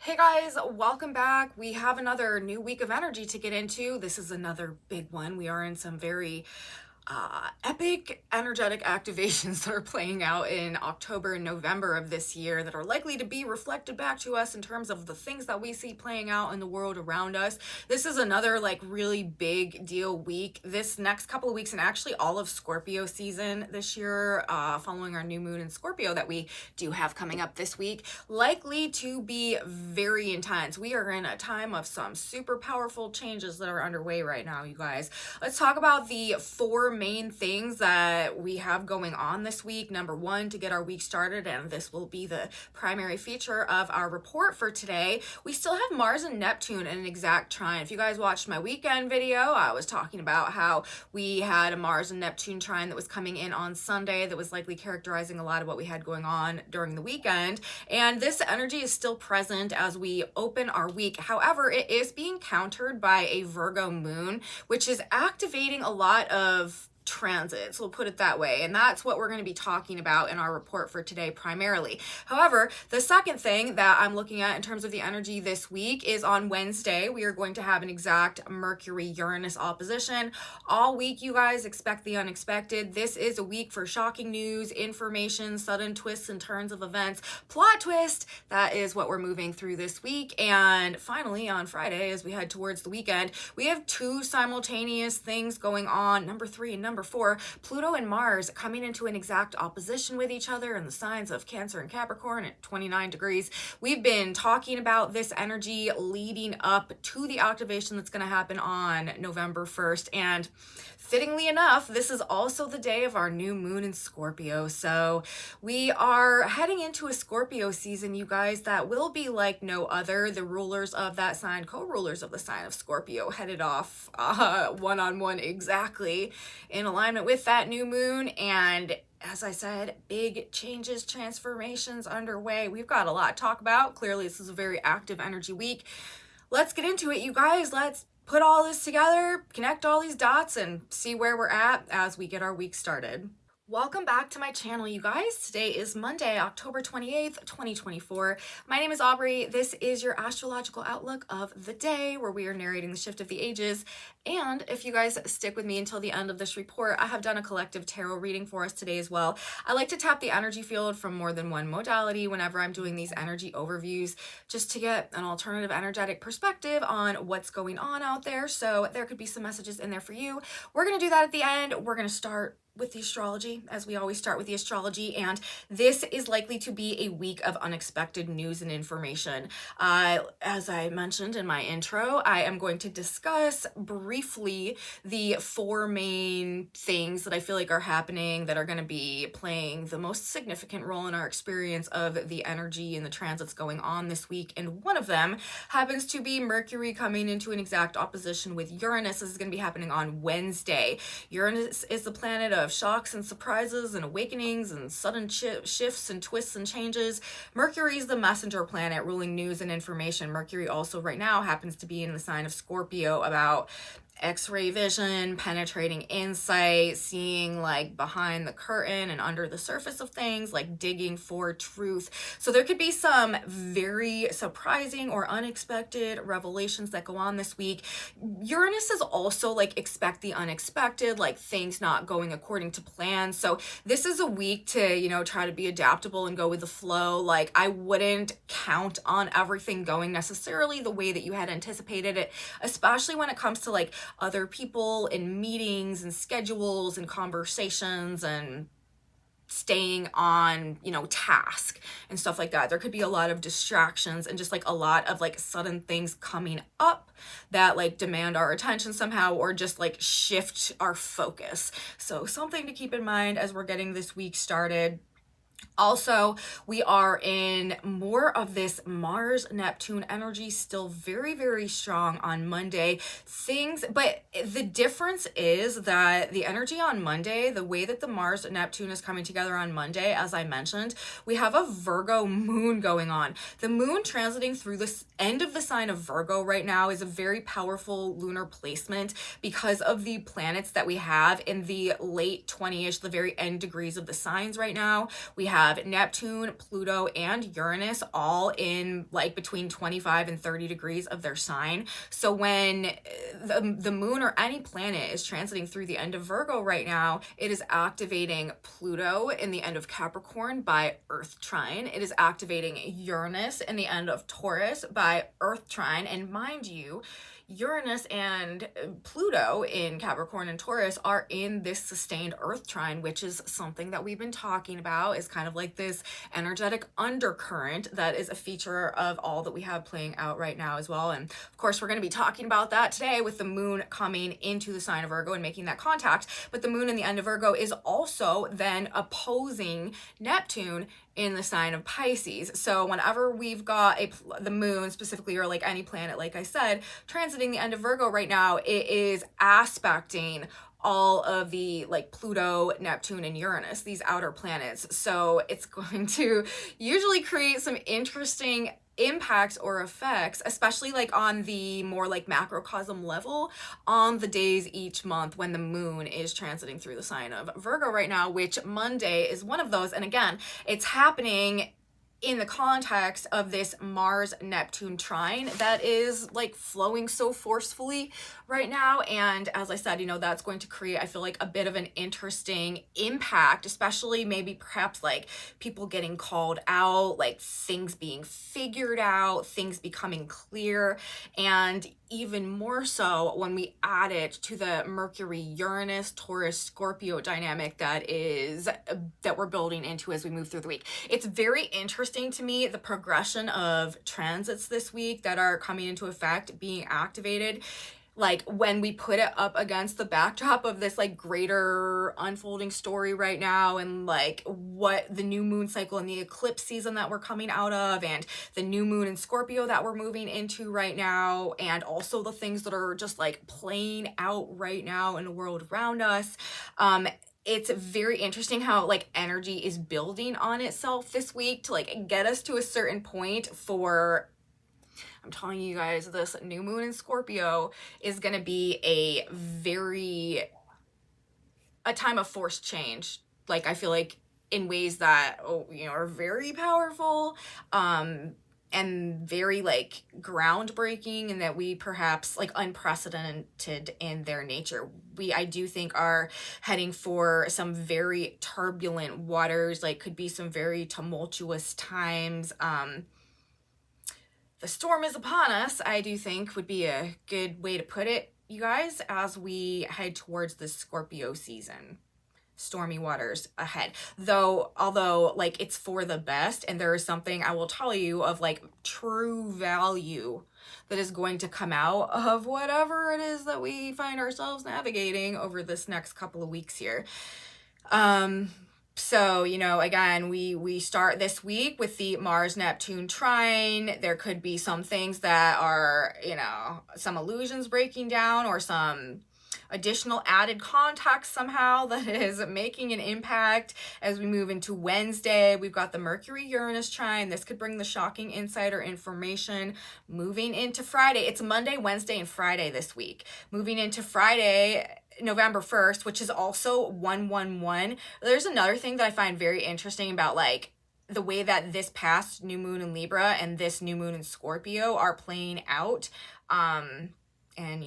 Hey guys, welcome back. We have another new week of energy to get into. This is another big one. We are in some very epic energetic activations that are playing out in October and November of this year that are likely to be reflected back to us in terms of the things that we see playing out in the world around us. This is another really big deal week. This next couple of weeks, and actually all of Scorpio season this year, following our new moon in Scorpio that we do have coming up this week, likely to be very intense. We are in a time of some super powerful changes that are underway right now, you guys. Let's talk about the four main things that we have going on this week. Number one, to get our week started, and this will be the primary feature of our report for today, we still have Mars and Neptune in an exact trine. If you guys watched my weekend video, I was talking about how we had a Mars and Neptune trine that was coming in on Sunday that was likely characterizing a lot of what we had going on during the weekend, and this energy is still present as we open our week. However, it is being countered by a Virgo moon, which is activating a lot of transits, we'll put it that way, and that's what we're going to be talking about in our report for today primarily. However, the second thing that I'm looking at in terms of the energy this week is on Wednesday we are going to have an exact Mercury-Uranus opposition. All week, you guys, expect the unexpected. This is a week for shocking news, information, sudden twists and turns of events, plot twist. That is what we're moving through this week. And finally, on Friday, as we head towards the weekend, we have two simultaneous things going on. Number three and number four, Pluto and Mars coming into an exact opposition with each other in the signs of Cancer and Capricorn at 29 degrees. We've been talking about this energy leading up to the activation that's going to happen on November 1st. And fittingly enough, this is also the day of our new moon in Scorpio. So we are heading into a Scorpio season, you guys, that will be like no other. The rulers of that sign, co-rulers of the sign of Scorpio, headed off one-on-one exactly in alignment with that new moon. And as I said, big changes, transformations underway. We've got a lot to talk about. Clearly, this is a very active energy week. Let's get into it, you guys. Let's put all this together, connect all these dots, and see where we're at as we get our week started. Welcome back to my channel, you guys. Today is Monday, October 28th, 2024. My name is Aubrey. This is your astrological outlook of the day, where we are narrating the shift of the ages. And if you guys stick with me until the end of this report, I have done a collective tarot reading for us today as well. I like to tap the energy field from more than one modality whenever I'm doing these energy overviews, just to get an alternative energetic perspective on what's going on out there. So there could be some messages in there for you. We're going to do that at the end. We're going to start with the astrology, as we always start with the astrology, and this is likely to be a week of unexpected news and information. As I mentioned in my intro, I am going to discuss briefly the four main things that I feel like are happening that are going to be playing the most significant role in our experience of the energy and the transits going on this week, and one of them happens to be Mercury coming into an exact opposition with Uranus. This is going to be happening on Wednesday. Uranus is the planet of shocks and surprises and awakenings and sudden shifts and twists and changes. Mercury is the messenger planet ruling news and information. Mercury also right now happens to be in the sign of Scorpio, about X-ray vision, penetrating insight, seeing behind the curtain and under the surface of things, digging for truth. So there could be some very surprising or unexpected revelations that go on this week. Uranus is also expect the unexpected, things not going according to plan. So this is a week to, try to be adaptable and go with the flow. I wouldn't count on everything going necessarily the way that you had anticipated it, especially when it comes to other people and meetings and schedules and conversations and staying on, task and stuff like that. There could be a lot of distractions and just a lot of sudden things coming up that demand our attention somehow, or just shift our focus. So something to keep in mind as we're getting this week started. Also, we are in more of this Mars-Neptune energy, still very, very strong on Monday. But the difference is that the energy on Monday, the way that the Mars-Neptune is coming together on Monday, as I mentioned, we have a Virgo moon going on. The moon transiting through the end of the sign of Virgo right now is a very powerful lunar placement because of the planets that we have in the late 20-ish, the very end degrees of the signs right now. We have Neptune, Pluto, and Uranus all in like between 25 and 30 degrees of their sign. So when the moon or any planet is transiting through the end of Virgo right now, it is activating Pluto in the end of Capricorn by Earth trine. It is activating Uranus in the end of Taurus by Earth trine. And mind you, Uranus and Pluto in Capricorn and Taurus are in this sustained Earth trine, which is something that we've been talking about, is kind of like this energetic undercurrent that is a feature of all that we have playing out right now as well. And of course, we're going to be talking about that today with the moon coming into the sign of Virgo and making that contact. But the moon in the end of Virgo is also then opposing Neptune in the sign of Pisces. So whenever we've got the moon specifically, or like any planet, like I said, transiting the end of Virgo right now, it is aspecting all of the like Pluto, Neptune, and Uranus, these outer planets. So it's going to usually create some interesting impacts or effects, especially like on the more like macrocosm level on the days each month when the moon is transiting through the sign of Virgo right now, which Monday is one of those. And again, it's happening in the context of this Mars-Neptune trine that is like flowing so forcefully right now. And as I said, you know, that's going to create, I feel like, a bit of an interesting impact, especially maybe perhaps like people getting called out, like things being figured out, things becoming clear, and even more so when we add it to the Mercury, Uranus, Taurus, Scorpio dynamic that we're building into as we move through the week. It's very interesting to me, the progression of transits this week that are coming into effect, being activated. Like when we put it up against the backdrop of this like greater unfolding story right now, and like what the new moon cycle and the eclipse season that we're coming out of, and the new moon in Scorpio that we're moving into right now, and also the things that are just like playing out right now in the world around us. It's very interesting how like energy is building on itself this week to like get us to a certain point for, I'm telling you guys, this new moon in Scorpio is going to be a time of forced change. Like, I feel like in ways that, are very powerful, and very like groundbreaking, and that we perhaps like unprecedented in their nature. I do think are heading for some very turbulent waters, like could be some very tumultuous times. The storm is upon us, I do think would be a good way to put it, you guys, as we head towards the Scorpio season. Stormy waters ahead. Although like it's for the best, and there is something I will tell you of like true value that is going to come out of whatever it is that we find ourselves navigating over this next couple of weeks here. So, again, we start this week with the Mars-Neptune trine. There could be some things that are, some illusions breaking down, or some additional added context somehow that is making an impact as we move into Wednesday. We've got the Mercury-Uranus trine. This could bring the shocking insider information. Moving into Friday, it's Monday, Wednesday, and Friday this week. Moving into Friday, November 1st, which is also 111. There's another thing that I find very interesting about like the way that this past new moon in Libra and this new moon in Scorpio are playing out. And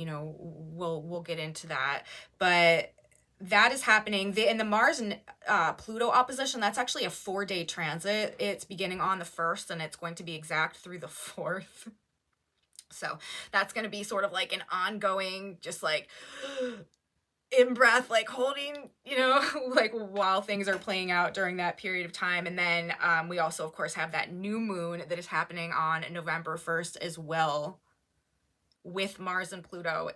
we'll get into that, but that is happening. In the Mars and Pluto opposition, that's actually a 4-day transit. It's beginning on the 1st, and it's going to be exact through the 4th. So that's going to be sort of like an ongoing, just like in breath, like holding, like while things are playing out during that period of time. And then we also, of course, have that new moon that is happening on November 1st as well, with Mars and Pluto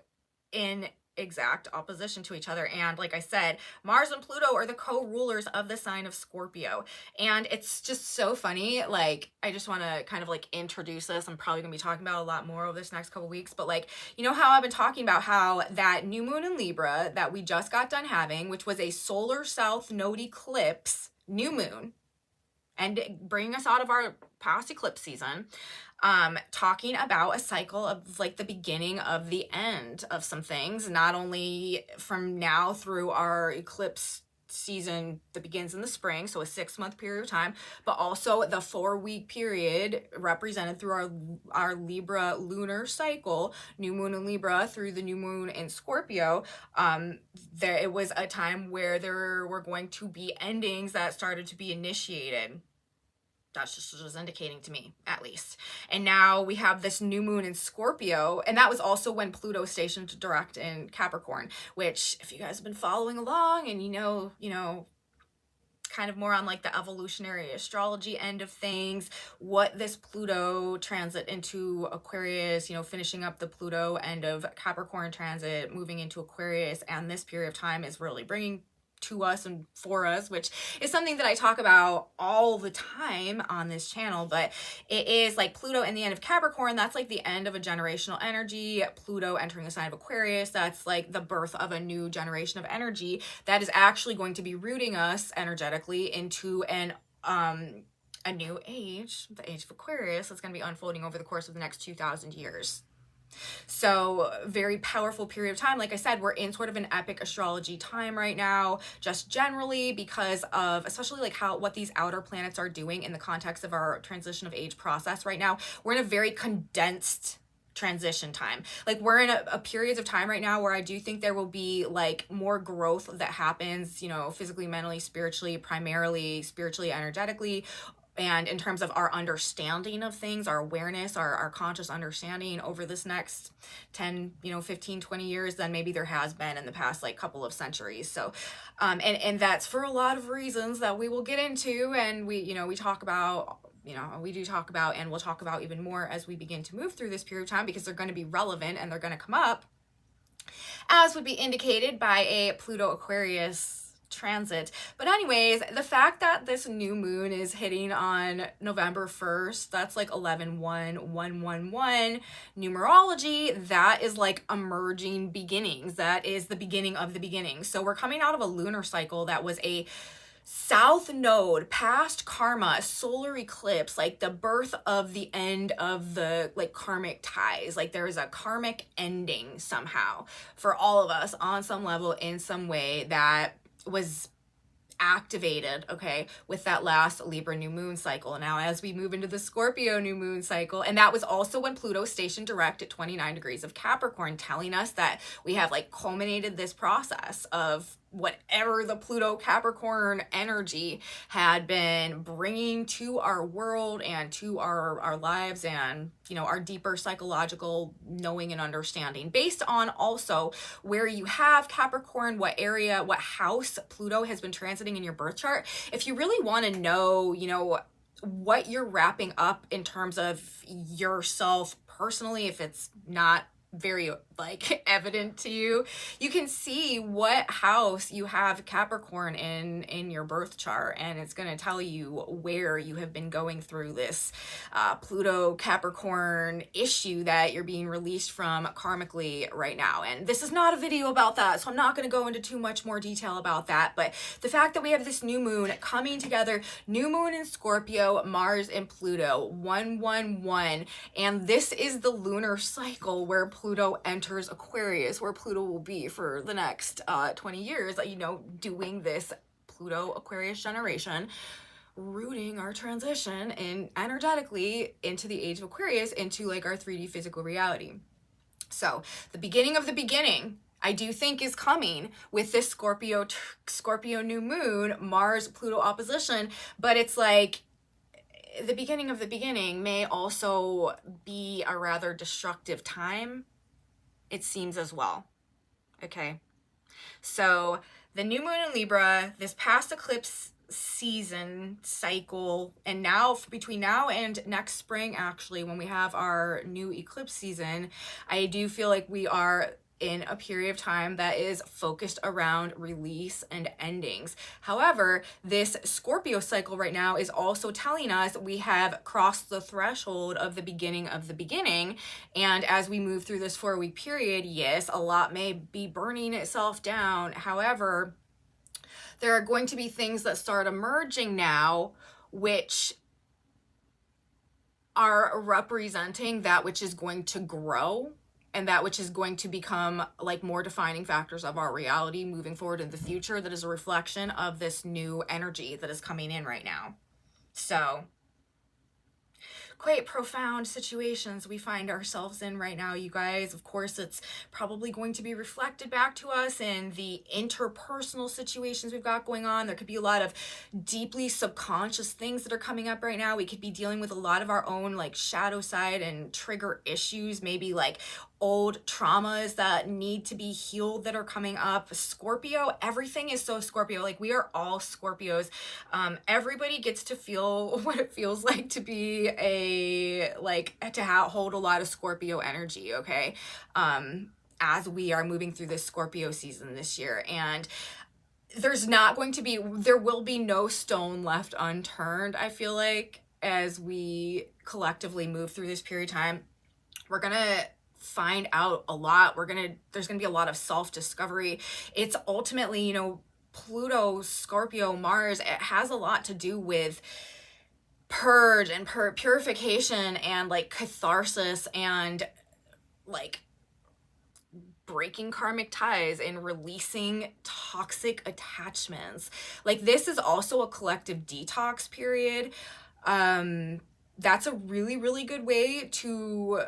in exact opposition to each other. And like I said, Mars and Pluto are the co-rulers of the sign of Scorpio. And it's just so funny. Like, I just want to kind of like introduce this. I'm probably gonna be talking about a lot more over this next couple weeks, but like, how I've been talking about how that new moon in Libra that we just got done having, which was a solar south node eclipse new moon, and bringing us out of our past eclipse season, talking about a cycle of like the beginning of the end of some things, not only from now through our eclipse season that begins in the spring, so a 6-month period of time, but also the 4-week period represented through our Libra lunar cycle, new moon in Libra through the new moon in Scorpio. It was a time where there were going to be endings that started to be initiated. That's just indicating to me, at least. And now we have this new moon in Scorpio, and that was also when Pluto stationed direct in Capricorn, which, if you guys have been following along and you know, kind of more on like the evolutionary astrology end of things, what this Pluto transit into Aquarius, you know, finishing up the Pluto end of Capricorn transit, moving into Aquarius, and this period of time is really bringing to us and for us, which is something that I talk about all the time on this channel. But it is like Pluto in the end of Capricorn, that's like the end of a generational energy. Pluto entering the sign of Aquarius, that's like the birth of a new generation of energy that is actually going to be rooting us energetically into a new age, the age of Aquarius, that's going to be unfolding over the course of the next 2,000 years. So very powerful period of time. Like I said, we're in sort of an epic astrology time right now, just generally because of especially like what these outer planets are doing in the context of our transition of age process right now. We're in a very condensed transition time. Like we're in a periods of time right now where I do think there will be like more growth that happens, you know, physically, mentally, spiritually, primarily spiritually, energetically. And in terms of our understanding of things, our awareness, our conscious understanding over this next 10, 15, 20 years than maybe there has been in the past like couple of centuries. So, and that's for a lot of reasons that we will get into, and we talk about, we do talk about, and we'll talk about even more as we begin to move through this period of time, because they're going to be relevant and they're going to come up, as would be indicated by a Pluto Aquarius transit. But anyways, the fact that this new moon is hitting on November 1st, that's like 11-1-1-1-1 numerology, that is like emerging beginnings. That is the beginning of the beginning. So we're coming out of a lunar cycle that was a south node, past karma, solar eclipse, like the birth of the end of the like karmic ties. Like there is a karmic ending somehow for all of us on some level, in some way, that was activated, okay, with that last Libra new moon cycle. Now, as we move into the Scorpio new moon cycle, and that was also when Pluto stationed direct at 29 degrees of Capricorn, telling us that we have like culminated this process of whatever the Pluto Capricorn energy had been bringing to our world and to our lives, and our deeper psychological knowing and understanding, based on also where you have Capricorn, what area, what house Pluto has been transiting in your birth chart. If you really want to know, what you're wrapping up in terms of yourself personally, if it's not very like evident to you, you can see what house you have Capricorn in your birth chart, and it's going to tell you where you have been going through this Pluto Capricorn issue that you're being released from karmically right now. And this is not a video about that, so I'm not going to go into too much more detail about that, but the fact that we have this new moon coming together, new moon in Scorpio, Mars and Pluto, 1-1-1, and this is the lunar cycle where Pluto enters Aquarius, where Pluto will be for the next 20 years, doing this Pluto Aquarius generation, rooting our transition and energetically into the age of Aquarius, into like our 3D physical reality. So the beginning of the beginning, I do think, is coming with this Scorpio new moon, Mars Pluto opposition, but it's like the beginning of the beginning may also be a rather destructive time, it seems, as well. Okay, so the new moon in Libra, this past eclipse season cycle, and now between now and next spring, actually, when we have our new eclipse season, I do feel like we are in a period of time that is focused around release and endings. However, this Scorpio cycle right now is also telling us we have crossed the threshold of the beginning of the beginning. And as we move through this 4-week period, yes, a lot may be burning itself down. However, there are going to be things that start emerging now, which are representing that which is going to grow and that which is going to become like more defining factors of our reality moving forward in the future, that is a reflection of this new energy that is coming in right now. So quite profound situations we find ourselves in right now, you guys. Of course, it's probably going to be reflected back to us in the interpersonal situations we've got going on. There could be a lot of deeply subconscious things that are coming up right now. We could be dealing with a lot of our own like shadow side and trigger issues, maybe like old traumas that need to be healed that are coming up. Scorpio, everything is so Scorpio. Like, we are all Scorpios. Everybody gets to feel what it feels like to be hold a lot of Scorpio energy, okay? As we are moving through this Scorpio season this year. And there will be no stone left unturned, I feel like, as we collectively move through this period of time. We're gonna find out a lot. There's gonna be a lot of self-discovery. It's ultimately, you know, Pluto, Scorpio, Mars, it has a lot to do with purge and purification and like catharsis and like breaking karmic ties and releasing toxic attachments. Like, this is also a collective detox period. That's a really, really good way to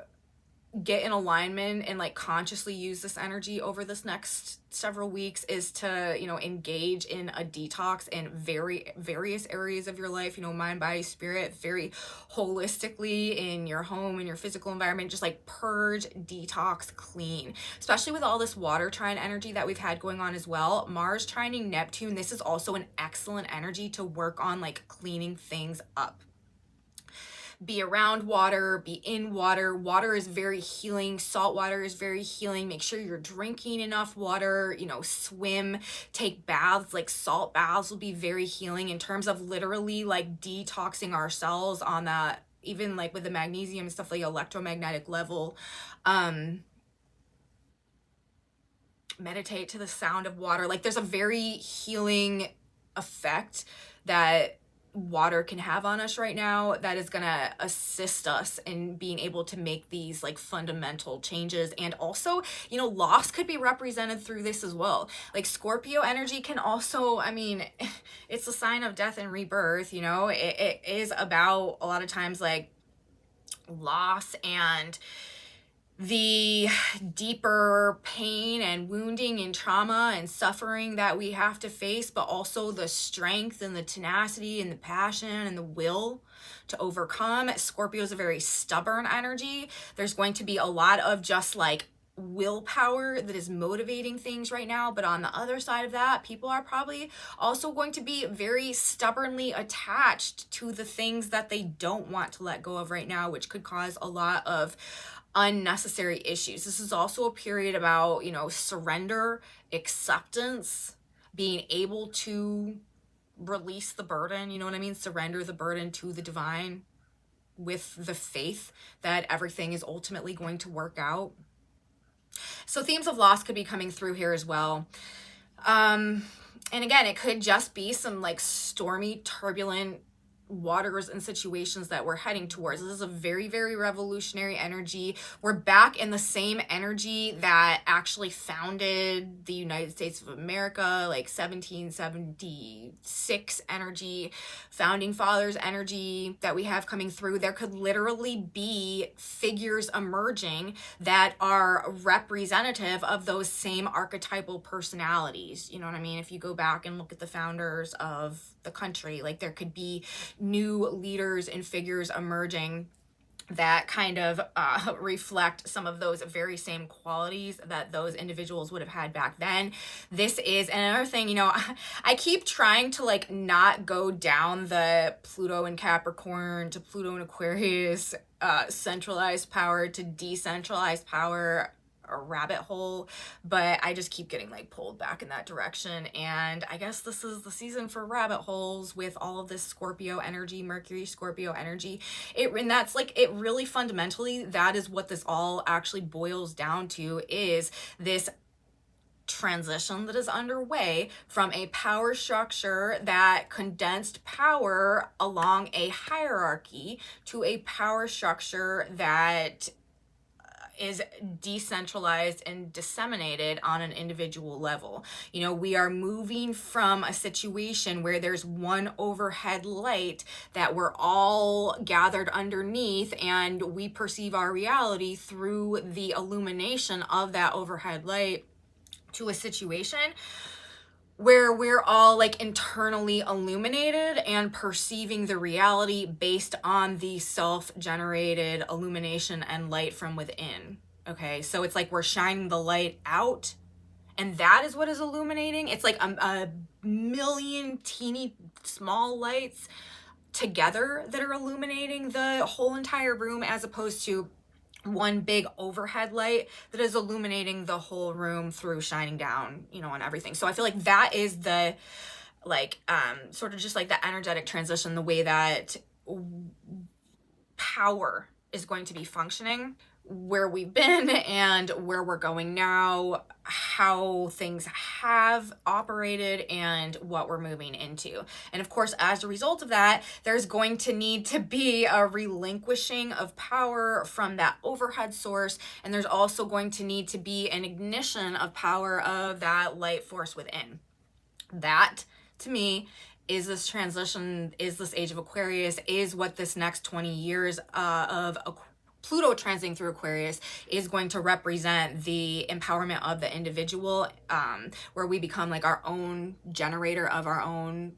get in alignment and like consciously use this energy over this next several weeks, is to, you know, engage in a detox in various areas of your life, you know, mind, body, spirit, very holistically, in your home, in your physical environment. Just like purge, detox, clean, especially with all this water trine energy that we've had going on as well. Mars trining Neptune, this is also an excellent energy to work on like cleaning things up. Be around water, be in water. Water is very healing. Salt water is very healing. Make sure you're drinking enough water, you know, swim, take baths. Like, salt baths will be very healing in terms of literally like detoxing ourselves on that, even like with the magnesium and stuff, like electromagnetic level. Meditate to the sound of water. Like, there's a very healing effect that water can have on us right now that is gonna assist us in being able to make these like fundamental changes. And also, you know, loss could be represented through this as well. Like, Scorpio energy can also, I mean, it's a sign of death and rebirth, you know. It is about a lot of times like loss and the deeper pain and wounding and trauma and suffering that we have to face, but also the strength and the tenacity and the passion and the will to overcome. Scorpio is a very stubborn energy. There's going to be a lot of just like willpower that is motivating things right now, but on the other side of that, people are probably also going to be very stubbornly attached to the things that they don't want to let go of right now, which could cause a lot of unnecessary issues. This is also a period about, you know, surrender, acceptance, being able to release the burden, you know what I mean? Surrender the burden to the divine with the faith that everything is ultimately going to work out. So themes of loss could be coming through here as well. And again, it could just be some like stormy, turbulent waters and situations that we're heading towards. This is a very, very revolutionary energy. We're back in the same energy that actually founded the United States of America, like 1776 energy, founding fathers energy that we have coming through. There could literally be figures emerging that are representative of those same archetypal personalities. You know what I mean? If you go back and look at the founders of the country, like, there could be new leaders and figures emerging that kind of reflect some of those very same qualities that those individuals would have had back then. This is another thing, you know, I keep trying to like not go down the Pluto and Capricorn to Pluto and Aquarius, centralized power to decentralized power, a rabbit hole, but I just keep getting like pulled back in that direction. And I guess this is the season for rabbit holes with all of this Scorpio energy, Mercury Scorpio energy. And that's like, it really fundamentally, that is what this all actually boils down to, is this transition that is underway from a power structure that condensed power along a hierarchy to a power structure that is decentralized and disseminated on an individual level. You know, we are moving from a situation where there's one overhead light that we're all gathered underneath, and we perceive our reality through the illumination of that overhead light, to a situation where we're all like internally illuminated and perceiving the reality based on the self-generated illumination and light from within. Okay, so it's like we're shining the light out, and that is what is illuminating. It's like a million teeny small lights together that are illuminating the whole entire room, as opposed to one big overhead light that is illuminating the whole room through shining down, you know, on everything. So I feel like that is the, like, sort of just like the energetic transition, the way that power is going to be functioning, where we've been and where we're going now, how things have operated, and what we're moving into. And of course, as a result of that, there's going to need to be a relinquishing of power from that overhead source, and there's also going to need to be an ignition of power of that light force within. That, to me, is this transition, is this age of Aquarius, is what this next 20 years of Pluto transiting through Aquarius is going to represent, the empowerment of the individual, where we become like our own generator of our own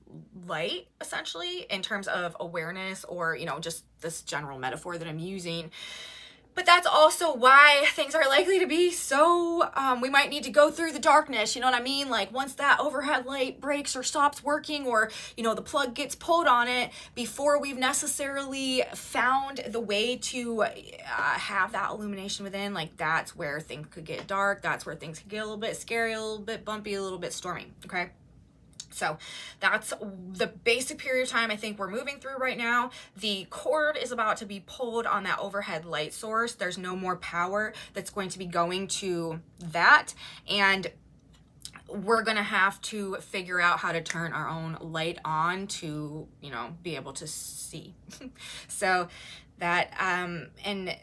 light, essentially, in terms of awareness, or, you know, just this general metaphor that I'm using. But that's also why things are likely to be so, we might need to go through the darkness, you know what I mean? Like, once that overhead light breaks or stops working, or, you know, the plug gets pulled on it, before we've necessarily found the way to have that illumination within, like, that's where things could get dark. That's where things could get a little bit scary, a little bit bumpy, a little bit stormy, okay? So that's the basic period of time I think we're moving through right now. The cord is about to be pulled on that overhead light source. There's no more power that's going to be going to that. And we're going to have to figure out how to turn our own light on to, you know, be able to see. So that, and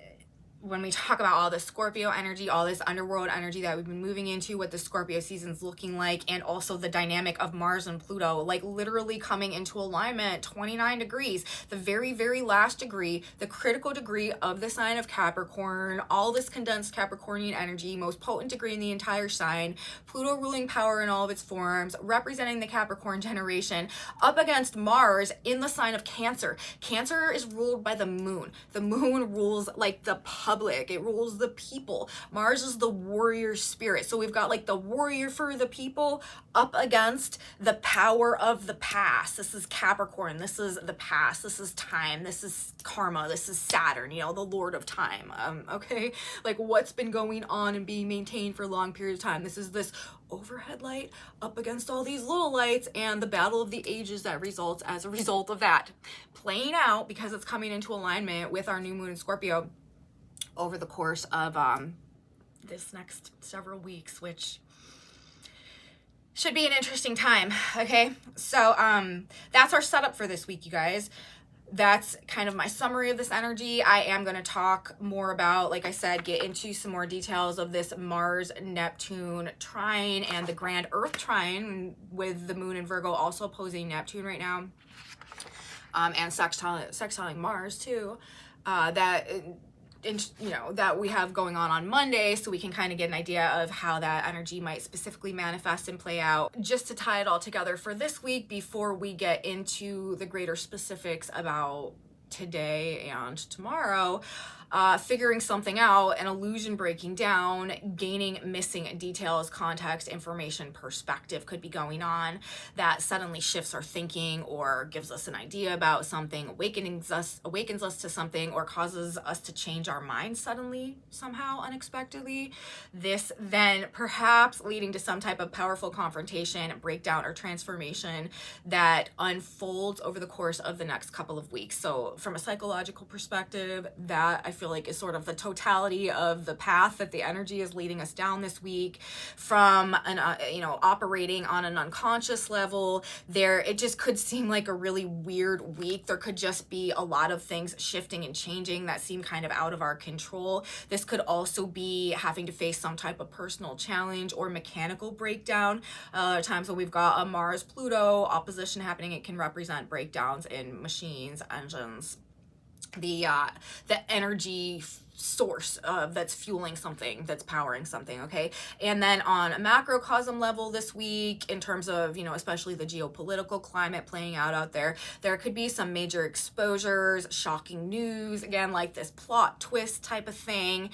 when we talk about all the Scorpio energy, all this underworld energy that we've been moving into, what the Scorpio season's looking like, and also the dynamic of Mars and Pluto, like literally coming into alignment, 29 degrees, the very, very last degree, the critical degree of the sign of Capricorn, all this condensed Capricornian energy, most potent degree in the entire sign, Pluto ruling power in all of its forms, representing the Capricorn generation, up against Mars in the sign of Cancer. Cancer is ruled by the moon. The moon rules like the public, it rules the people. Mars is the warrior spirit. So we've got like the warrior for the people up against the power of the past. This is Capricorn, this is the past, this is time, this is karma, this is Saturn, you know, the lord of time. Okay, like what's been going on and being maintained for a long period of time. This is this overhead light up against all these little lights, and the battle of the ages that results as a result of that playing out, because it's coming into alignment with our new moon in Scorpio over the course of this next several weeks, which should be an interesting time. Okay, so that's our setup for this week, you guys. That's kind of my summary of this energy. I am going to talk more about, like I said, get into some more details of this Mars-Neptune trine and the grand Earth trine, with the moon in Virgo also opposing Neptune right now, and sextiling Mars too. That we have going on Monday, so we can kind of get an idea of how that energy might specifically manifest and play out. Just to tie it all together for this week, before we get into the greater specifics about today and tomorrow, figuring something out, an illusion breaking down, gaining missing details, context, information, perspective could be going on that suddenly shifts our thinking, or gives us an idea about something, awakens us to something, or causes us to change our mind suddenly, somehow, unexpectedly. This then perhaps leading to some type of powerful confrontation, breakdown, or transformation that unfolds over the course of the next couple of weeks. So from a psychological perspective, that I feel like is sort of the totality of the path that the energy is leading us down this week, from an operating on an unconscious level. It just could seem like a really weird week. There could just be a lot of things shifting and changing that seem kind of out of our control. This could also be having to face some type of personal challenge or mechanical breakdown. Times when we've got a Mars Pluto opposition happening, it can represent breakdowns in machines, engines, the energy source that's fueling something, that's powering something. Okay. And then on a macrocosm level this week, in terms of, especially the geopolitical climate playing out there could be some major exposures, shocking news, again, like this plot twist type of thing,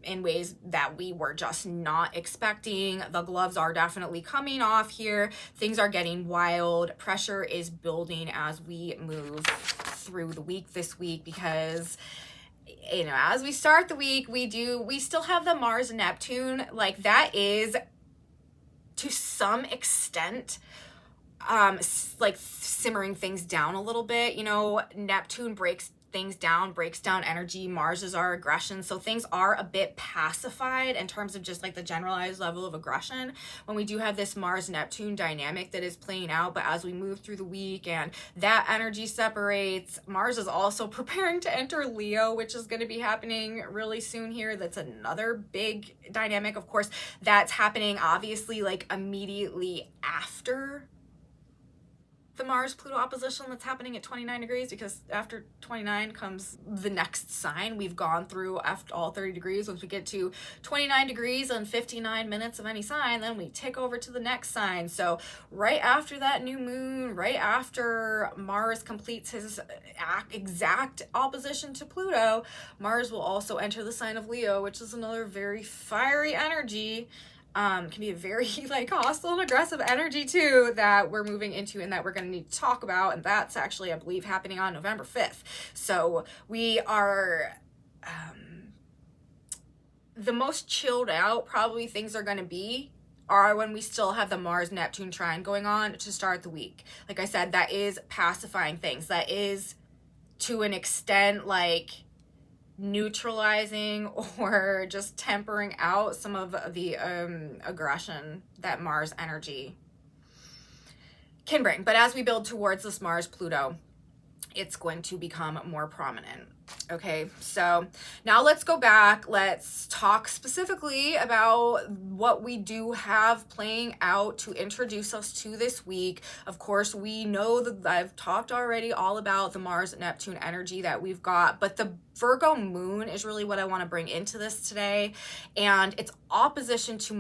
in ways that we were just not expecting. The gloves are definitely coming off here. Things are getting wild. Pressure is building as we move through the week this week, because as we start the week, we still have the Mars Neptune, like that is to some extent like simmering things down a little bit. Neptune breaks down energy. Mars is our aggression, so things are a bit pacified in terms of just like the generalized level of aggression when we do have this Mars Neptune dynamic that is playing out. But as we move through the week and that energy separates, Mars is also preparing to enter Leo, which is going to be happening really soon here. That's another big dynamic. Of course, that's happening obviously like immediately after the Mars Pluto opposition that's happening at 29 degrees, because after 29 comes the next sign. We've gone through after all 30 degrees. Once we get to 29 degrees and 59 minutes of any sign, then we tick over to the next sign. So right after that new moon, right after Mars completes his exact opposition to Pluto, Mars will also enter the sign of Leo, which is another very fiery energy. Can be a very like hostile and aggressive energy too that we're moving into and that we're going to need to talk about. And that's actually, I believe, happening on November 5th. So we are the most chilled out probably things are going to be are when we still have the Mars Neptune trine going on to start the week. Like I said, that is pacifying things. That is to an extent like neutralizing or just tempering out some of the aggression that Mars energy can bring. But as we build towards this Mars Pluto, it's going to become more prominent. Okay, so now let's go back. Let's talk specifically about what we do have playing out to introduce us to this week. Of course, we know that I've talked already all about the Mars Neptune energy that we've got, but the Virgo moon is really what I want to bring into this today, and it's opposition to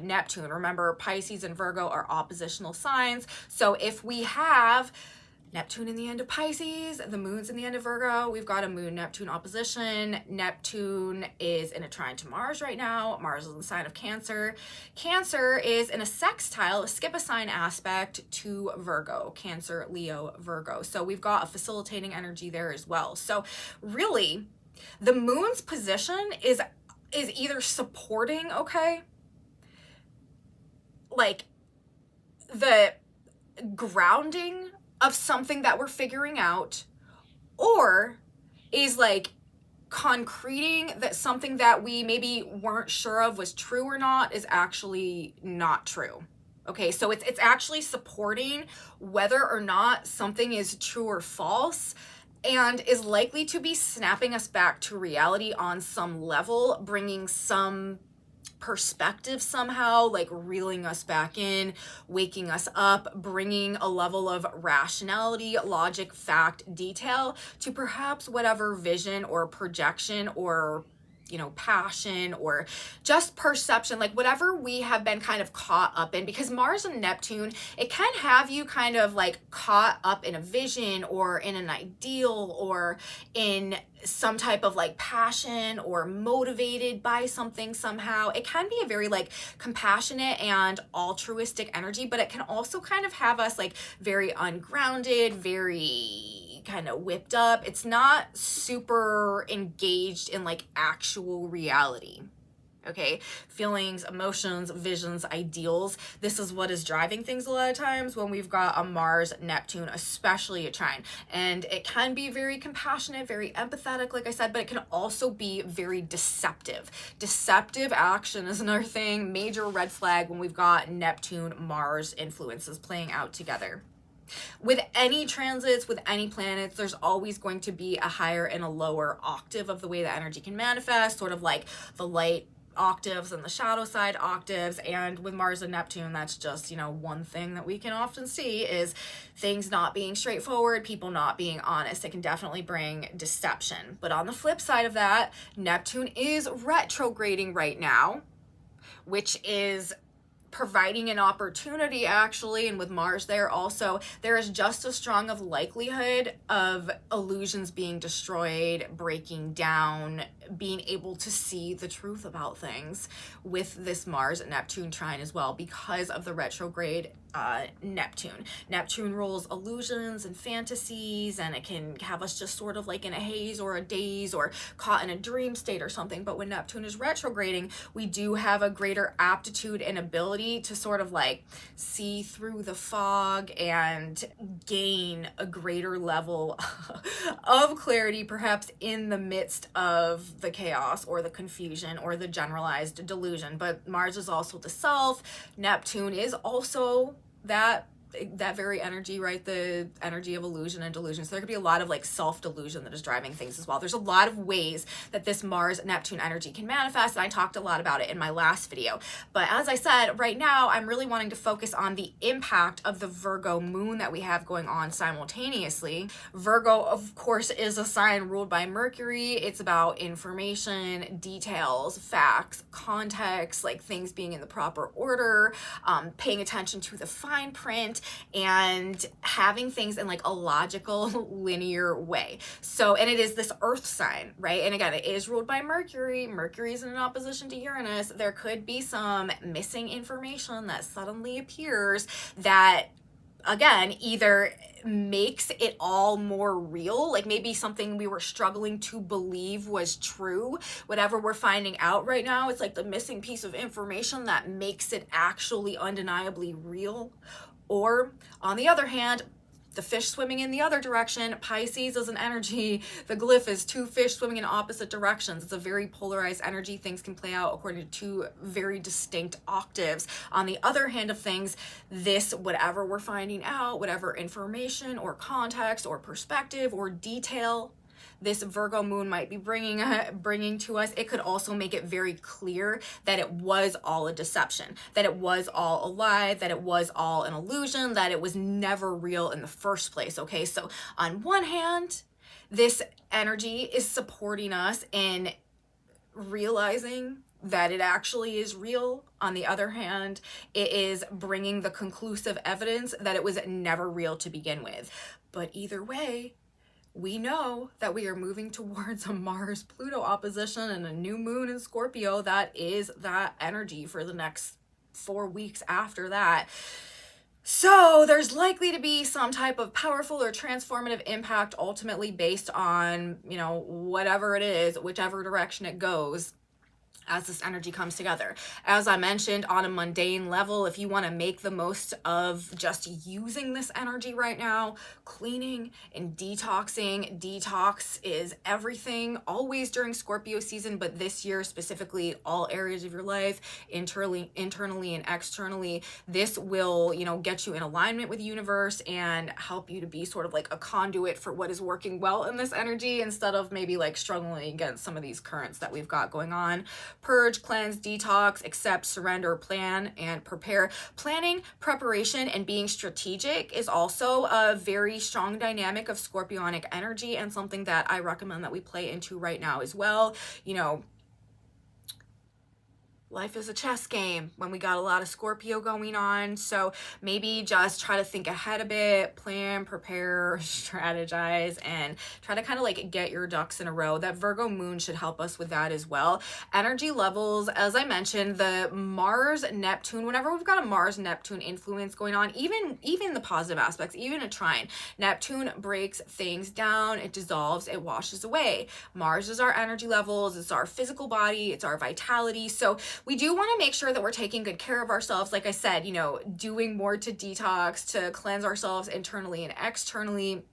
Neptune. Remember, Pisces and Virgo are oppositional signs. So if we have Neptune in the end of Pisces, the moon's in the end of Virgo, we've got a moon-Neptune opposition. Neptune is in a trine to Mars right now. Mars is in the sign of Cancer. Cancer is in a sextile, a skip a sign aspect to Virgo. Cancer, Leo, Virgo. So we've got a facilitating energy there as well. So really, the moon's position is either supporting, okay, like the grounding of something that we're figuring out, or is like concreting that something that we maybe weren't sure of was true or not is actually not true. Okay, so it's actually supporting whether or not something is true or false, and is likely to be snapping us back to reality on some level, bringing some perspective somehow, like reeling us back in, waking us up, bringing a level of rationality, logic, fact, detail to perhaps whatever vision or projection or passion or just perception, like whatever we have been kind of caught up in. Because Mars and Neptune, it can have you kind of like caught up in a vision or in an ideal or in some type of like passion or motivated by something somehow. It can be a very like compassionate and altruistic energy, but it can also kind of have us like very ungrounded, very kind of whipped up. It's not super engaged in like actual reality. Okay, feelings, emotions, visions, ideals. This is what is driving things a lot of times when we've got a Mars, Neptune, especially a trine. And it can be very compassionate, very empathetic, like I said, but it can also be very deceptive. Deceptive action is another thing, major red flag when we've got Neptune, Mars influences playing out together. With any transits, with any planets, there's always going to be a higher and a lower octave of the way the energy can manifest, sort of like the light octaves and the shadow side octaves. And with Mars and Neptune, that's just, you know, one thing that we can often see is things not being straightforward, people not being honest. It can definitely bring deception. But on the flip side of that, Neptune is retrograding right now, which is providing an opportunity actually, and with Mars there also, there is just as strong of likelihood of illusions being destroyed, breaking down, being able to see the truth about things with this Mars and Neptune trine as well, because of the retrograde Neptune. Neptune rules illusions and fantasies, and it can have us just sort of like in a haze or a daze or caught in a dream state or something. But when Neptune is retrograding, we do have a greater aptitude and ability to sort of like see through the fog and gain a greater level of clarity, perhaps in the midst of the chaos or the confusion or the generalized delusion. But Mars is also the self. Neptune is also that very energy, right? The energy of illusion and delusion. So there could be a lot of like self-delusion that is driving things as well. There's a lot of ways that this Mars Neptune energy can manifest, and I talked a lot about it in my last video. But as I said, right now I'm really wanting to focus on the impact of the Virgo moon that we have going on simultaneously. Virgo, of course, is a sign ruled by Mercury. It's about information, details, facts, context, like things being in the proper order, paying attention to the fine print, and having things in like a logical, linear way. So, and it is this earth sign, right? And again, it is ruled by Mercury. Mercury is in an opposition to Uranus. There could be some missing information that suddenly appears that, again, either makes it all more real, like maybe something we were struggling to believe was true, whatever we're finding out right now, it's like the missing piece of information that makes it actually undeniably real. Or on the other hand, the fish swimming in the other direction. Pisces is an energy. The glyph is two fish swimming in opposite directions. It's a very polarized energy. Things can play out according to two very distinct octaves. On the other hand of things, this, whatever we're finding out, whatever information or context or perspective or detail this Virgo moon might be bringing to us, it could also make it very clear that it was all a deception, that it was all a lie, that it was all an illusion, that it was never real in the first place. Okay, so on one hand, this energy is supporting us in realizing that it actually is real. On the other hand, it is bringing the conclusive evidence that it was never real to begin with. But either way, we know that we are moving towards a Mars-Pluto opposition and a new moon in Scorpio. That is that energy for the next 4 weeks after that. So there's likely to be some type of powerful or transformative impact ultimately based on, you know, whatever it is, whichever direction it goes, as this energy comes together. As I mentioned, on a mundane level, if you want to make the most of just using this energy right now, cleaning and detoxing. Detox is everything, always during Scorpio season, but this year specifically, all areas of your life, internally and externally. This will, you know, get you in alignment with the universe and help you to be sort of like a conduit for what is working well in this energy, instead of maybe like struggling against some of these currents that we've got going on. Purge, cleanse, detox, accept, surrender, plan, and prepare. Planning, preparation, and being strategic is also a very strong dynamic of Scorpionic energy, and something that I recommend that we play into right now as well. You know, life is a chess game when we got a lot of Scorpio going on. So maybe just try to think ahead a bit, plan, prepare, strategize, and try to kind of like get your ducks in a row. That Virgo moon should help us with that as well. Energy levels, as I mentioned, the Mars Neptune, whenever we've got a Mars Neptune influence going on, even the positive aspects, even a trine, Neptune breaks things down, it dissolves, it washes away. Mars is our energy levels, it's our physical body, it's our vitality. So we do want to make sure that we're taking good care of ourselves. Like I said, you know, doing more to detox, to cleanse ourselves internally and externally,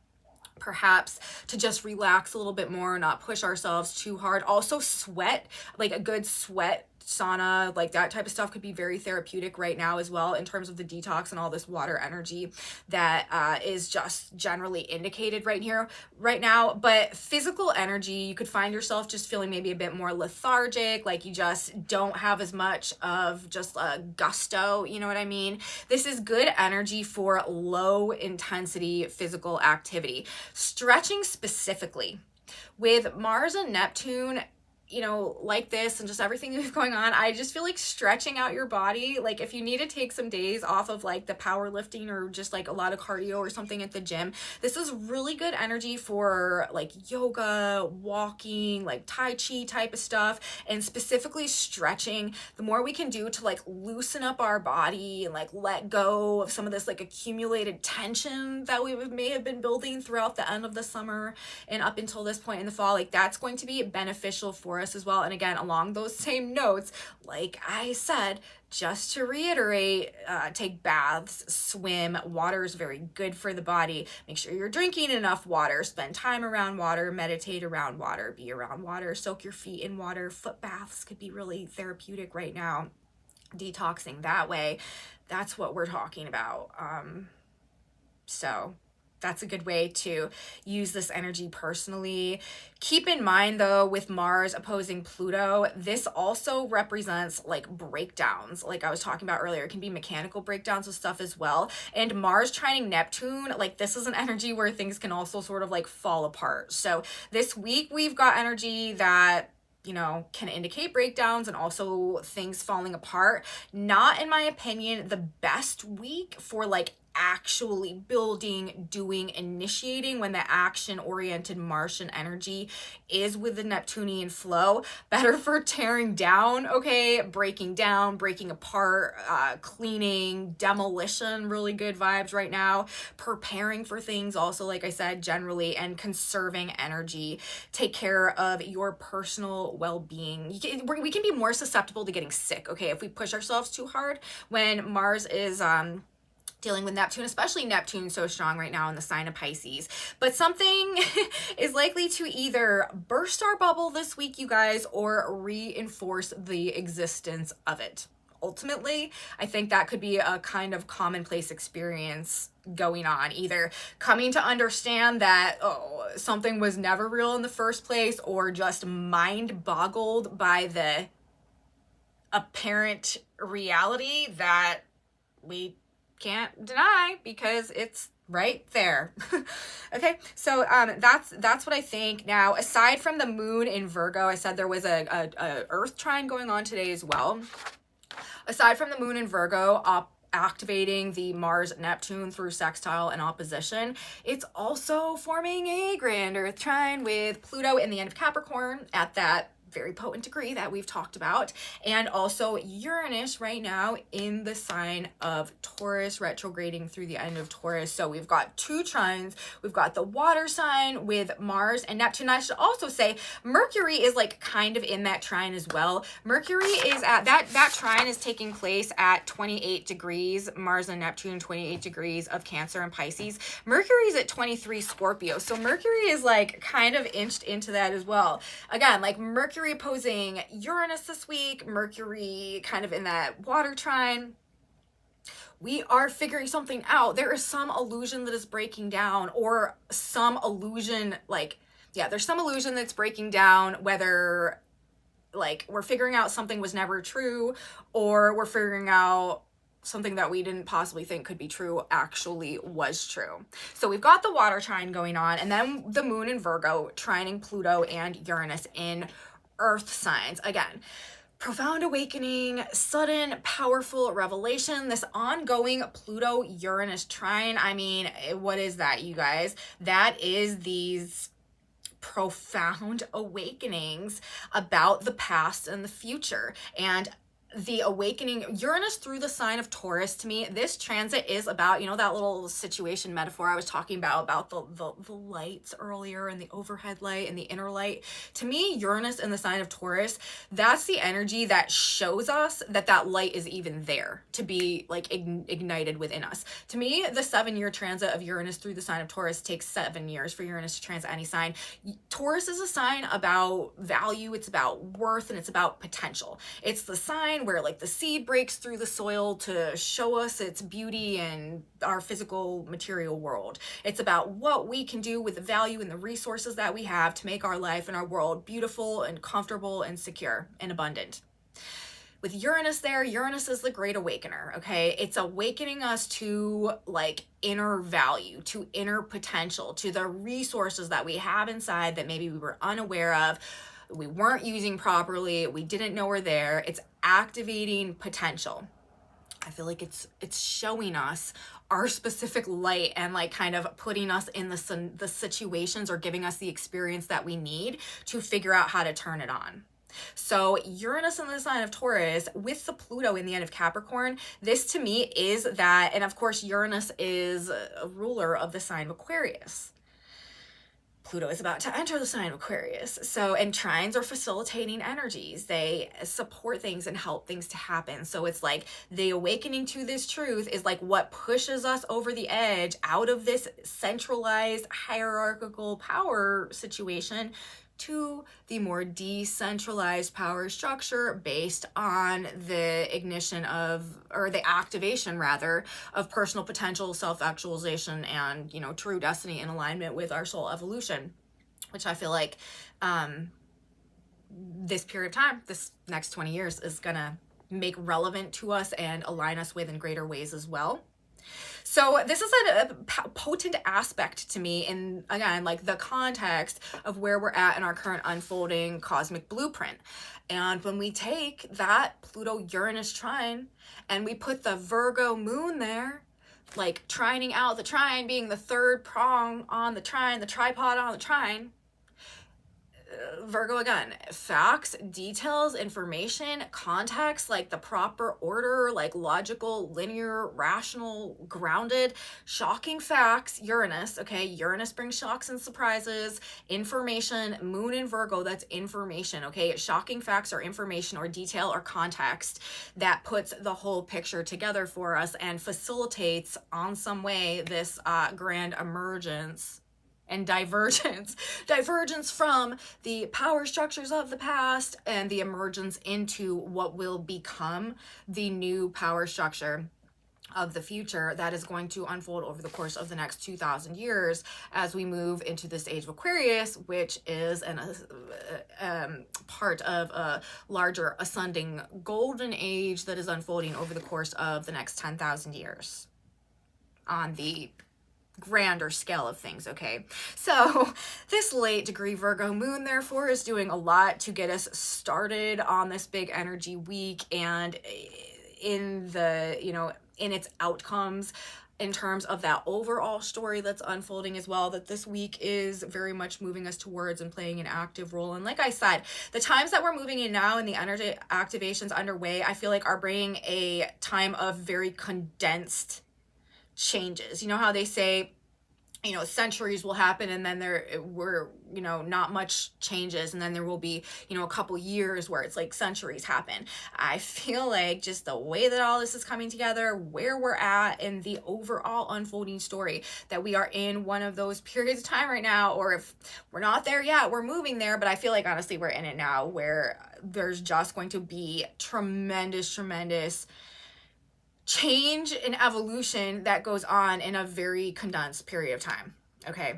perhaps to just relax a little bit more, not push ourselves too hard. Also sweat, like a good sweat sauna, like that type of stuff could be very therapeutic right now as well, in terms of the detox and all this water energy that is just generally indicated right now. But physical energy, you could find yourself just feeling maybe a bit more lethargic, like you just don't have as much of just a gusto, you know what I mean? This is good energy for low intensity physical activity. Stretching specifically with Mars and Neptune, you know, like this and just everything that's going on, I just feel like stretching out your body. Like if you need to take some days off of like the powerlifting or just like a lot of cardio or something at the gym, this is really good energy for like yoga, walking, like Tai Chi type of stuff, and specifically stretching. The more we can do to like loosen up our body and like let go of some of this like accumulated tension that we may have been building throughout the end of the summer and up until this point in the fall, like that's going to be beneficial for us as well. And again, along those same notes, like I said, just to reiterate, take baths, swim. Water is very good for the body. Make sure you're drinking enough water, spend time around water, meditate around water, be around water, soak your feet in water. Foot baths could be really therapeutic right now, detoxing that way. That's what we're talking about. So that's a good way to use this energy personally. Keep in mind though, with Mars opposing Pluto, this also represents like breakdowns. Like I was talking about earlier, it can be mechanical breakdowns of stuff as well. And Mars trining Neptune, like this is an energy where things can also sort of like fall apart. So this week we've got energy that, you know, can indicate breakdowns and also things falling apart. Not, in my opinion, the best week for like actually building, doing, initiating, when the action-oriented Martian energy is with the Neptunian flow. Better for tearing down, okay? Breaking down, breaking apart, cleaning, demolition, really good vibes right now. Preparing for things also, like I said, generally, and conserving energy. Take care of your personal well-being. We can be more susceptible to getting sick, okay, if we push ourselves too hard when Mars is dealing with Neptune, especially Neptune so strong right now in the sign of Pisces. But something is likely to either burst our bubble this week, you guys, or reinforce the existence of it. Ultimately, I think that could be a kind of commonplace experience going on, either coming to understand that, oh, something was never real in the first place, or just mind boggled by the apparent reality that we can't deny because it's right there. Okay, so that's what I think. Now, aside from the moon in Virgo, I said there was a Earth trine going on today as well. Aside from the moon in Virgo, activating the Mars Neptune through sextile and opposition, it's also forming a grand Earth trine with Pluto in the end of Capricorn at that very potent degree that we've talked about, and also Uranus right now in the sign of Taurus, retrograding through the end of Taurus. So we've got two trines. We've got the water sign with Mars and Neptune. I should also say Mercury is like kind of in that trine as well. Mercury is at that trine is taking place at 28 degrees, Mars and Neptune, 28 degrees of Cancer and Pisces. Mercury's at 23 Scorpio. So Mercury is like kind of inched into that as well. Again, like Mercury opposing Uranus this week, Mercury kind of in that water trine. We are figuring something out. There is some illusion that is breaking down, or some illusion, like, yeah, there's some illusion that's breaking down, whether like we're figuring out something was never true, or we're figuring out something that we didn't possibly think could be true actually was true. So we've got the water trine going on, and then the moon in Virgo trining Pluto and Uranus in Earth signs. Again, profound awakening, sudden, powerful revelation, this ongoing Pluto-Uranus trine. I mean, what is that, you guys? That is these profound awakenings about the past and the future. And the awakening, Uranus through the sign of Taurus, to me, this transit is about, you know, that little situation metaphor I was talking about the lights earlier, and the overhead light and the inner light. To me, Uranus in the sign of Taurus, that's the energy that shows us that that light is even there to be like ignited within us. To me, the 7-year transit of Uranus through the sign of Taurus takes 7 years for Uranus to transit any sign. Taurus is a sign about value, it's about worth, and it's about potential. It's the sign where like the seed breaks through the soil to show us its beauty and our physical material world. It's about what we can do with the value and the resources that we have to make our life and our world beautiful and comfortable and secure and abundant. With Uranus there, Uranus is the great awakener, okay? It's awakening us to like inner value, to inner potential, to the resources that we have inside that maybe we were unaware of, we weren't using properly, we didn't know were there. It's activating potential. I feel like it's showing us our specific light and like kind of putting us in the situations or giving us the experience that we need to figure out how to turn it on. So Uranus in the sign of Taurus with the Pluto in the end of Capricorn, this to me is that, and of course Uranus is a ruler of the sign of Aquarius. Pluto is about to enter the sign of Aquarius. So, and trines are facilitating energies. They support things and help things to happen. So it's like the awakening to this truth is like what pushes us over the edge out of this centralized hierarchical power situation to the more decentralized power structure based on the ignition of, or the activation rather, of personal potential, self-actualization, and, you know, true destiny in alignment with our soul evolution, which I feel like this period of time, this next 20 years, is gonna make relevant to us and align us with in greater ways as well. So this is a potent aspect to me in, again, like the context of where we're at in our current unfolding cosmic blueprint. And when we take that Pluto-Uranus trine and we put the Virgo moon there, like trining out the trine, being the third prong on the trine, the tripod on the trine, Virgo again, facts, details, information, context, like the proper order, like logical, linear, rational, grounded, shocking facts, Uranus, okay? Uranus brings shocks and surprises, information, moon in Virgo, that's information, okay? Shocking facts or information or detail or context that puts the whole picture together for us and facilitates on some way this grand emergence and divergence from the power structures of the past and the emergence into what will become the new power structure of the future that is going to unfold over the course of the next 2,000 years as we move into this age of Aquarius, which is part of a larger ascending golden age that is unfolding over the course of the next 10,000 years on the grander scale of things, okay? So this late degree Virgo moon therefore is doing a lot to get us started on this big energy week, and in the, you know, in its outcomes in terms of that overall story that's unfolding as well, that this week is very much moving us towards and playing an active role. And like I said, the times that we're moving in now and the energy activations underway, I feel like are bringing a time of very condensed changes. You know how they say, you know, centuries will happen and then there were, you know, not much changes, and then there will be, you know, a couple years where it's like centuries happen. I feel like just the way that all this is coming together, where we're at in the overall unfolding story, that we are in one of those periods of time right now, or if we're not there yet, we're moving there, but I feel like honestly we're in it now, where there's just going to be tremendous change and evolution that goes on in a very condensed period of time, okay?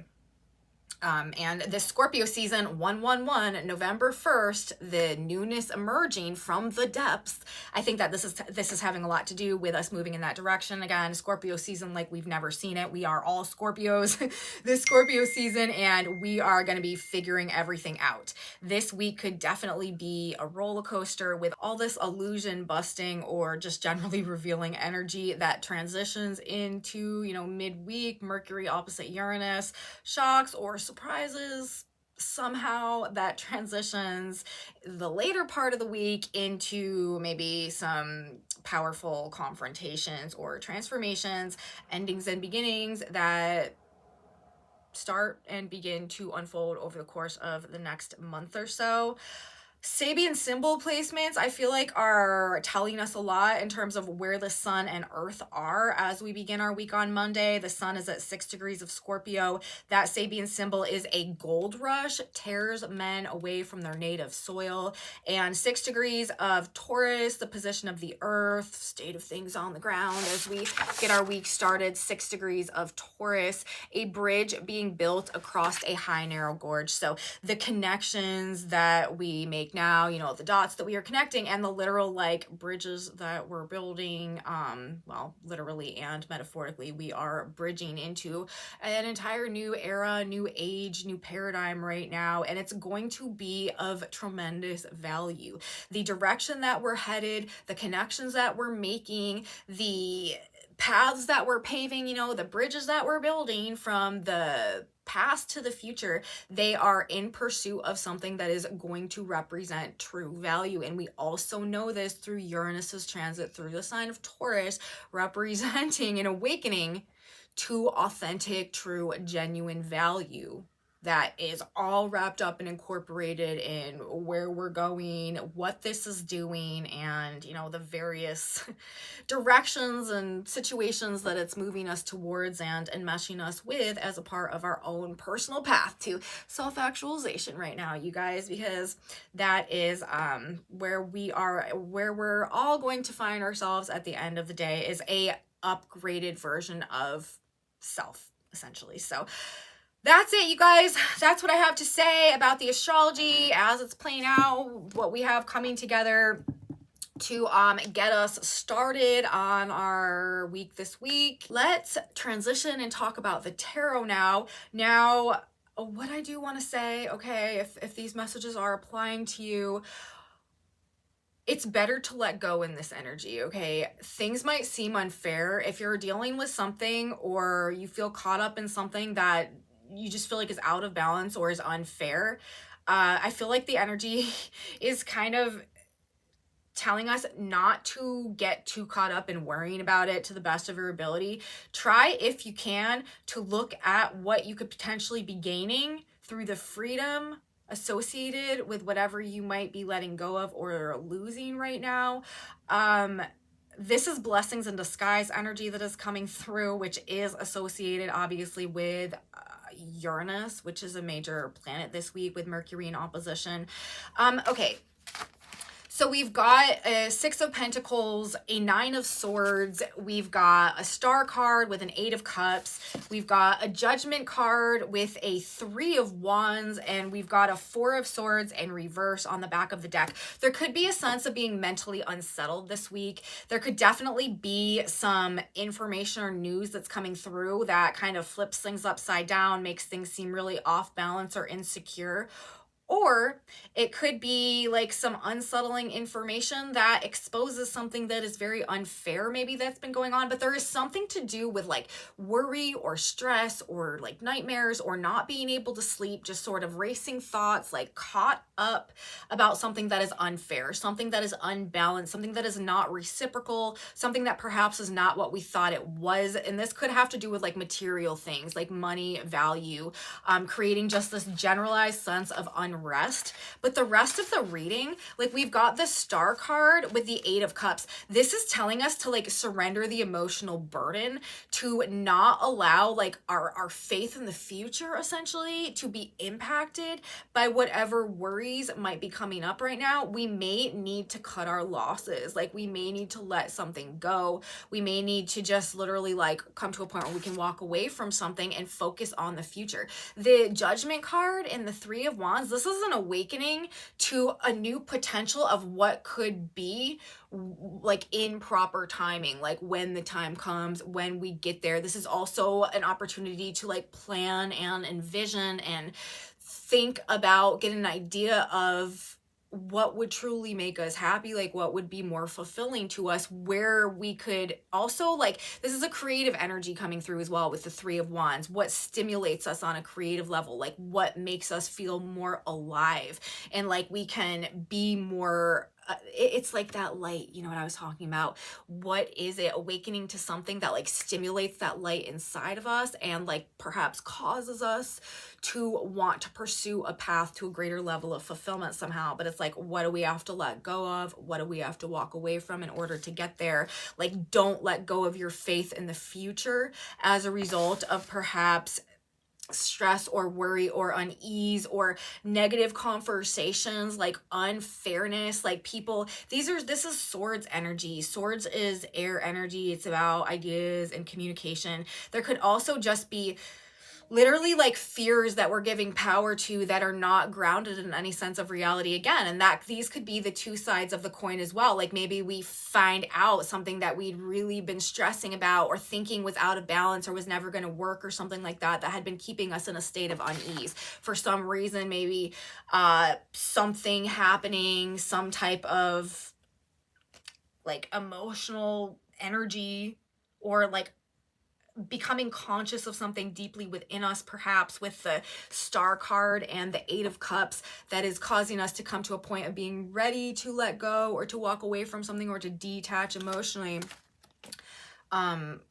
And this Scorpio season, 111, November 1st, the newness emerging from the depths. I think that this is having a lot to do with us moving in that direction. Again, Scorpio season like we've never seen it. We are all Scorpios this Scorpio season, and we are going to be figuring everything out. This week could definitely be a roller coaster with all this illusion busting or just generally revealing energy that transitions into, midweek, Mercury opposite Uranus, shocks or surprises somehow that transitions the later part of the week into maybe some powerful confrontations or transformations, endings and beginnings that start and begin to unfold over the course of the next month or so. Sabian symbol placements, I feel like, are telling us a lot in terms of where the sun and earth are as we begin our week on Monday. The sun is at 6 degrees of Scorpio. That Sabian symbol is a gold rush, tears men away from their native soil. And 6 degrees of Taurus, the position of the earth, state of things on the ground as we get our week started. 6 degrees of Taurus, a bridge being built across a high narrow gorge. So the connections that we make now, the dots that we are connecting and the literal like bridges that we're building, well, literally and metaphorically, we are bridging into an entire new era, new age, new paradigm right now, and it's going to be of tremendous value. The direction that we're headed, the connections that we're making, the paths that we're paving, the bridges that we're building from the past to the future, they are in pursuit of something that is going to represent true value. And we also know this through Uranus's transit through the sign of Taurus, representing an awakening to authentic, true, genuine value that is all wrapped up and incorporated in where we're going, what this is doing, and the various directions and situations that it's moving us towards and meshing us with as a part of our own personal path to self-actualization right now, you guys, because that is where we're all going to find ourselves at the end of the day, is a upgraded version of self, essentially. So that's it, you guys. That's what I have to say about the astrology as it's playing out, what we have coming together to get us started on our week this week. Let's transition and talk about the tarot now. Now, what I do want to say, okay, if these messages are applying to you, it's better to let go in this energy, okay? Things might seem unfair if you're dealing with something or you feel caught up in something that you just feel like is out of balance or is unfair. I feel like the energy is kind of telling us not to get too caught up in worrying about it to the best of your ability. Try, if you can, to look at what you could potentially be gaining through the freedom associated with whatever you might be letting go of or losing right now. This is blessings in disguise energy that is coming through, which is associated obviously with Uranus, which is a major planet this week with Mercury in opposition. Okay. So we've got a 6 of Pentacles, a 9 of Swords, we've got a Star card with an 8 of Cups, we've got a Judgment card with a 3 of Wands, and we've got a 4 of Swords in reverse on the back of the deck. There could be a sense of being mentally unsettled this week. There could definitely be some information or news that's coming through that kind of flips things upside down, makes things seem really off balance or insecure. Or it could be like some unsettling information that exposes something that is very unfair, maybe that's been going on, but there is something to do with like worry or stress or like nightmares or not being able to sleep, just sort of racing thoughts, like caught up about something that is unfair, something that is unbalanced, something that is not reciprocal, something that perhaps is not what we thought it was. And this could have to do with like material things like money, value, creating just this generalized sense of unrest and rest. But the rest of the reading, like we've got the Star card with the Eight of Cups. This is telling us to like surrender the emotional burden, to not allow like our faith in the future essentially to be impacted by whatever worries might be coming up right now. We may need to cut our losses. Like we may need to let something go. We may need to just literally like come to a point where we can walk away from something and focus on the future. The Judgment card and the Three of Wands, this is an awakening to a new potential of what could be like in proper timing, like when the time comes, when we get there. This is also an opportunity to like plan and envision and think about, get an idea of what would truly make us happy, like what would be more fulfilling to us, where we could also like, this is a creative energy coming through as well with the Three of Wands. What stimulates us on a creative level, like what makes us feel more alive, and like we can be more it's like that light, you know what I was talking about. What is it? Awakening to something that like stimulates that light inside of us and like perhaps causes us to want to pursue a path to a greater level of fulfillment somehow. But it's like, what do we have to let go of? What do we have to walk away from in order to get there? Like, don't let go of your faith in the future as a result of perhaps stress or worry or unease or negative conversations, like unfairness, like people, this is Swords energy. Swords is air energy. It's about ideas and communication. There could also just be literally like fears that we're giving power to that are not grounded in any sense of reality again. And that these could be the two sides of the coin as well. Like maybe we find out something that we'd really been stressing about or thinking was out of balance or was never going to work or something like that, that had been keeping us in a state of unease for some reason. Maybe something happening, some type of like emotional energy, or like becoming conscious of something deeply within us, perhaps with the Star card and the Eight of Cups, that is causing us to come to a point of being ready to let go or to walk away from something or to detach emotionally,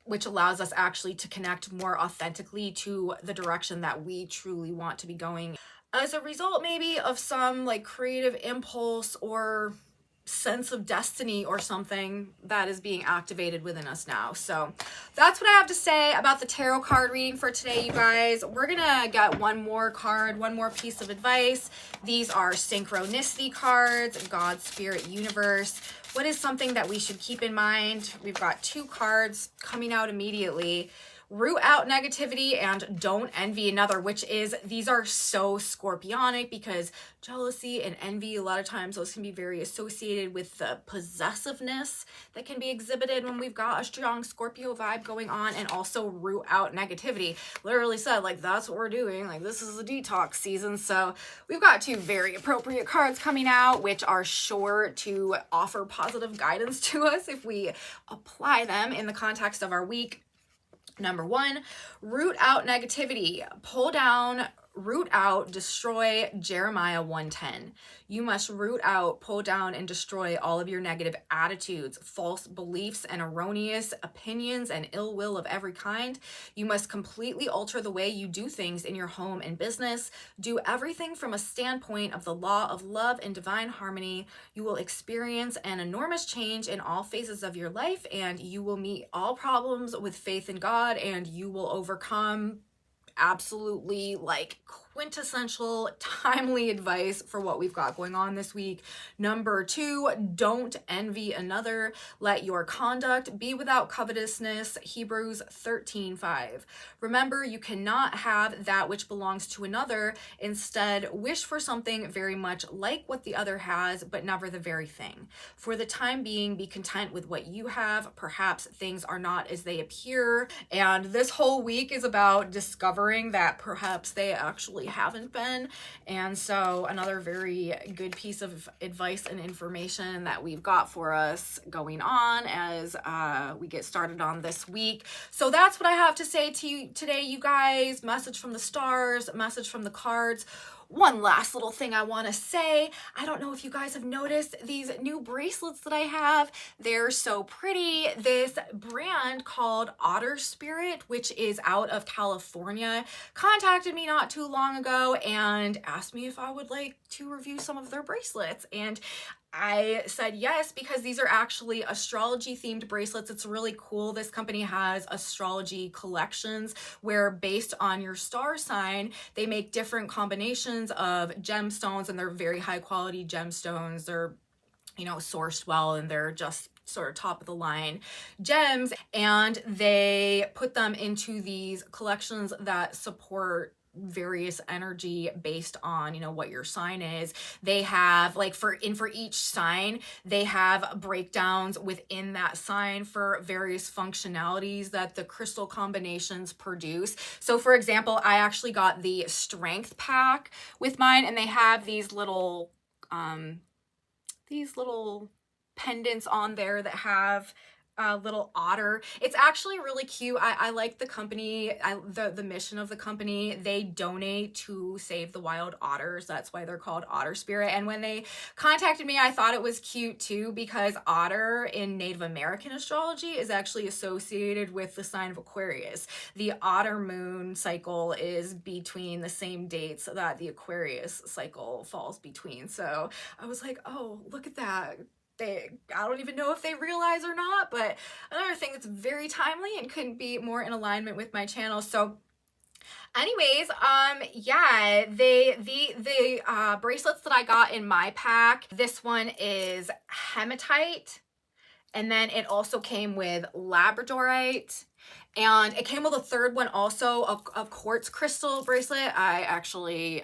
which allows us actually to connect more authentically to the direction that we truly want to be going as a result maybe of some like creative impulse or sense of destiny or something that is being activated within us now. So that's what I have to say about the tarot card reading for today, you guys. We're gonna get one more card, one more piece of advice. These are synchronicity cards, God, Spirit, Universe. What is something that we should keep in mind? We've got two cards coming out immediately. Root out negativity and don't envy another, which is, these are so scorpionic because jealousy and envy, a lot of times those can be very associated with the possessiveness that can be exhibited when we've got a strong Scorpio vibe going on. And also root out negativity. Literally said, like, that's what we're doing. Like, this is a detox season. So we've got two very appropriate cards coming out, which are sure to offer positive guidance to us if we apply them in the context of our week. Number one, root out negativity. Pull down, root out, destroy Jeremiah 1:10. You must root out, pull down, and destroy all of your negative attitudes, false beliefs, and erroneous opinions and ill will of every kind. You must completely alter the way you do things in your home and business. Do everything from a standpoint of the law of love and divine harmony. You will experience an enormous change in all phases of your life, and you will meet all problems with faith in God, and you will overcome. Absolutely like quintessential timely advice for what we've got going on this week. Number two, don't envy another. Let your conduct be without covetousness. Hebrews 13:5. Remember, you cannot have that which belongs to another. Instead, wish for something very much like what the other has, but never the very thing. For the time being, be content with what you have. Perhaps things are not as they appear. And this whole week is about discovering that perhaps they actually haven't been. And so another very good piece of advice and information that we've got for us going on as we get started on this week. So that's what I have to say to you today, you guys. Message from the stars, message from the cards. one last little thing I want to say. I don't know if you guys have noticed these new bracelets that I have. They're so pretty. This brand called Otter Spirit, which is out of California, contacted me not too long ago and asked me if I would like to review some of their bracelets. And I said yes, because these are actually astrology themed bracelets. It's really cool. This company has astrology collections where, based on your star sign, they make different combinations of gemstones, and they're very high quality gemstones. They're, you know, sourced well, and they're just sort of top of the line gems, and they put them into these collections that support various energy based on, you know, what your sign is. They have, like, for each sign, they have breakdowns within that sign for various functionalities that the crystal combinations produce. So for example, I actually got the strength pack with mine, and they have these little pendants on there that have a little otter. It's actually really cute. I like the company, the mission of the company. They donate to save the wild otters. That's why they're called Otter Spirit. And when they contacted me, I thought it was cute too, because otter in Native American astrology is actually associated with the sign of Aquarius. The otter moon cycle is between the same dates that the Aquarius cycle falls between. So I was like, oh, look at that. I don't even know if they realize or not, but another thing that's very timely and couldn't be more in alignment with my channel. So anyways, yeah, the bracelets that I got in my pack, this one is hematite, and then it also came with labradorite, and it came with a third one also, a quartz crystal bracelet. I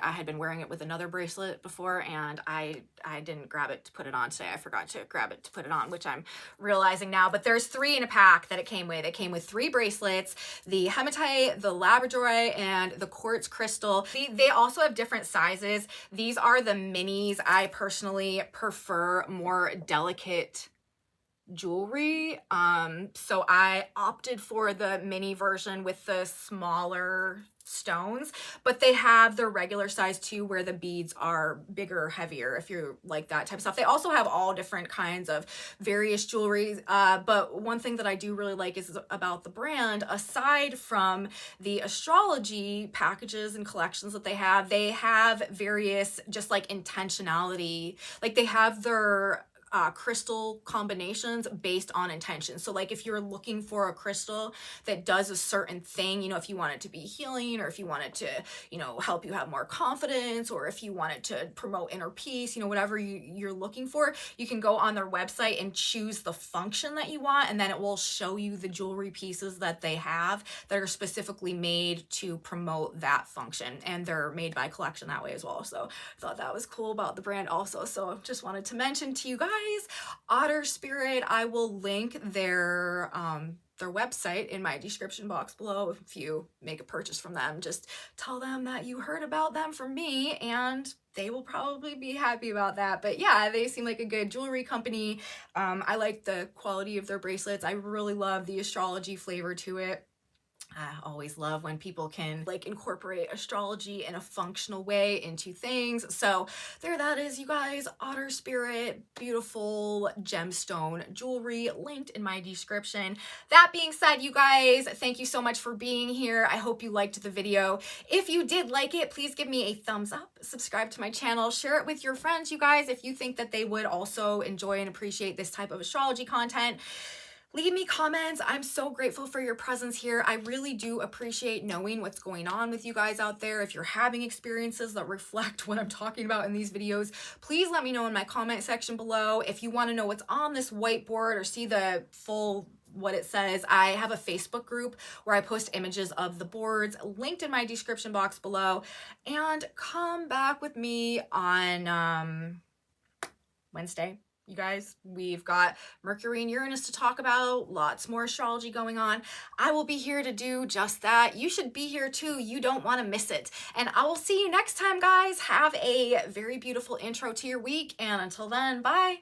had been wearing it with another bracelet before, and I didn't grab it to put it on today. I forgot to grab it to put it on, which I'm realizing now. But there's 3 in a pack that it came with. It came with 3 bracelets: the hematite, the labradorite, and the quartz crystal. They also have different sizes. These are the minis. I personally prefer more delicate jewelry, so I opted for the mini version with the smaller stones, but they have their regular size too, where the beads are bigger, heavier, if you like that type of stuff. They also have all different kinds of various jewelry, but one thing that I do really like is about the brand, aside from the astrology packages and collections that they have various, just like, intentionality. Like, they have their crystal combinations based on intention. So like, if you're looking for a crystal that does a certain thing, you know, if you want it to be healing, or if you want it to, you know, help you have more confidence, or if you want it to promote inner peace, you know, whatever you're looking for, you can go on their website and choose the function that you want, and then it will show you the jewelry pieces that they have that are specifically made to promote that function, and they're made by collection that way as well. So I thought that was cool about the brand also. So just wanted to mention to you guys, Otter Spirit. I will link their website in my description box below. If you make a purchase from them, just tell them that you heard about them from me, and they will probably be happy about that. But yeah, they seem like a good jewelry company. I like the quality of their bracelets. I really love the astrology flavor to it. I always love when people can, like, incorporate astrology in a functional way into things. So there that is, you guys. Otter Spirit, beautiful gemstone jewelry, linked in my description. That being said, you guys, thank you so much for being here. I hope you liked the video. If you did like it, please give me a thumbs up, subscribe to my channel, share it with your friends, you guys, if you think that they would also enjoy and appreciate this type of astrology content. Leave me comments. I'm so grateful for your presence here. I really do appreciate knowing what's going on with you guys out there. If you're having experiences that reflect what I'm talking about in these videos, please let me know in my comment section below. If you want to know what's on this whiteboard or see the full what it says, I have a Facebook group where I post images of the boards, linked in my description box below. And come back with me on Wednesday. You guys, we've got Mercury and Uranus to talk about, lots more astrology going on. I will be here to do just that. You should be here too. You don't want to miss it. And I will see you next time, guys. Have a very beautiful intro to your week. And until then, bye.